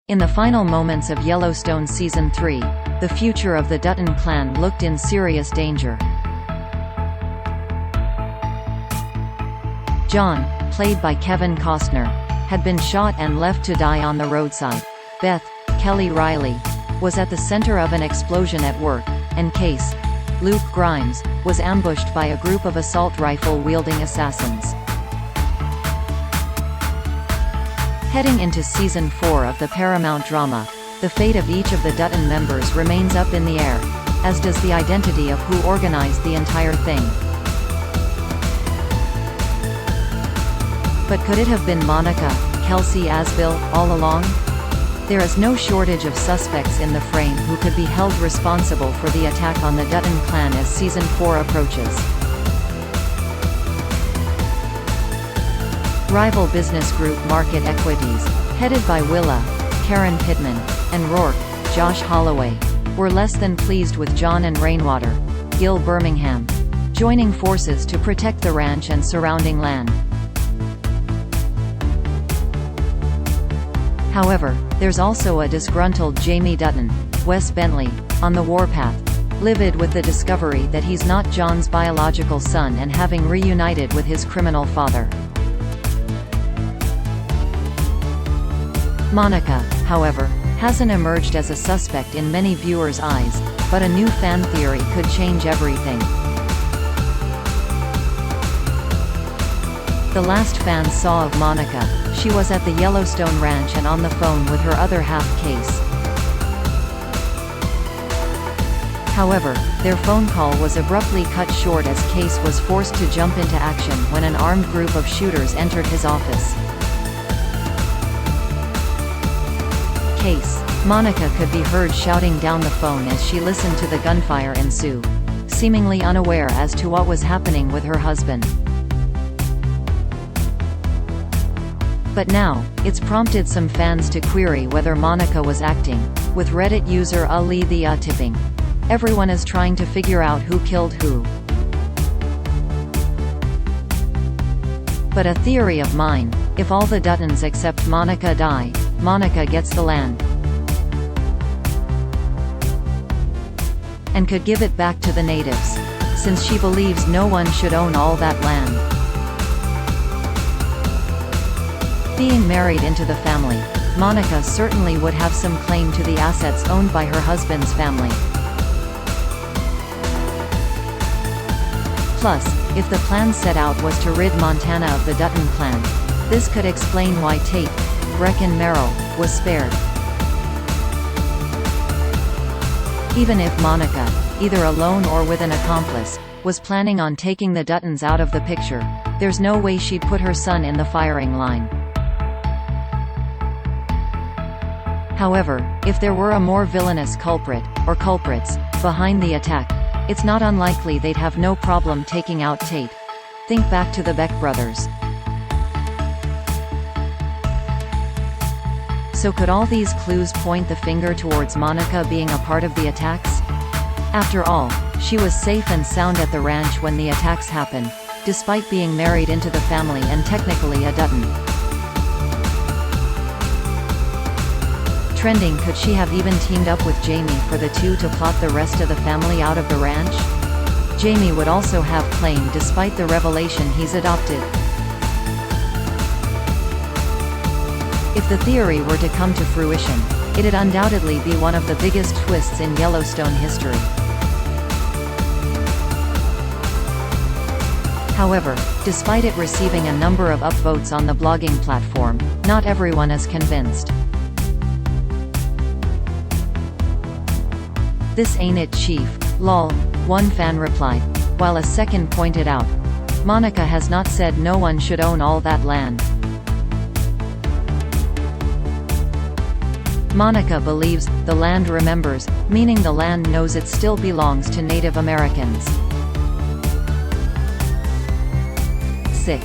In the final moments of Yellowstone Season 3, the future of the Dutton clan looked in serious danger. John, played by Kevin Costner, had been shot and left to die on the roadside. Beth, Kelly Reilly, was at the center of an explosion at work, and Kayce, Luke Grimes, was ambushed by a group of assault rifle-wielding assassins. Heading into Season 4 of the Paramount drama, the fate of each of the Dutton members remains up in the air, as does the identity of who organized the entire thing. But could it have been Monica, Kayce Asbill, all along? There is no shortage of suspects in the frame who could be held responsible for the attack on the Dutton clan as Season 4 approaches. Rival business group Market Equities, headed by Willa, Karen Pittman, and Rourke, Josh Holloway, were less than pleased with John and Rainwater, Gil Birmingham, joining forces to protect the ranch and surrounding land. However, there's also a disgruntled Jamie Dutton, Wes Bentley, on the warpath, livid with the discovery that he's not John's biological son and having reunited with his criminal father. Monica, however, hasn't emerged as a suspect in many viewers' eyes, but a new fan theory could change everything. The last fans saw of Monica, she was at the Yellowstone ranch and on the phone with her other half, Kayce. However, their phone call was abruptly cut short as Kayce was forced to jump into action when an armed group of shooters entered his office. Kayce, Monica could be heard shouting down the phone as she listened to the gunfire ensue, seemingly unaware as to what was happening with her husband. But now, it's prompted some fans to query whether Monica was acting, with Reddit user Ali the tipping. Everyone is trying to figure out who killed who. But a theory of mine: if all the Duttons except Monica die, Monica gets the land. And could give it back to the natives, since she believes no one should own all that land. Being married into the family, Monica certainly would have some claim to the assets owned by her husband's family. Plus, if the plan set out was to rid Montana of the Dutton clan, this could explain why Tate, Brecken Merrill, was spared. Even if Monica, either alone or with an accomplice, was planning on taking the Duttons out of the picture, there's no way she'd put her son in the firing line. However, if there were a more villainous culprit, or culprits, behind the attack, it's not unlikely they'd have no problem taking out Tate. Think back to the Beck brothers. So could all these clues point the finger towards Monica being a part of the attacks? After all, she was safe and sound at the ranch when the attacks happened, despite being married into the family and technically a Dutton. Trending: could she have even teamed up with Jamie for the two to plot the rest of the family out of the ranch? Jamie would also have claim despite the revelation he's adopted. If the theory were to come to fruition, it'd undoubtedly be one of the biggest twists in Yellowstone history. However, despite it receiving a number of upvotes on the blogging platform, not everyone is convinced. "This ain't it, chief, lol," one fan replied, while a second pointed out, "Monica has not said no one should own all that land." Monica believes the land remembers, meaning the land knows it still belongs to Native Americans. Sick.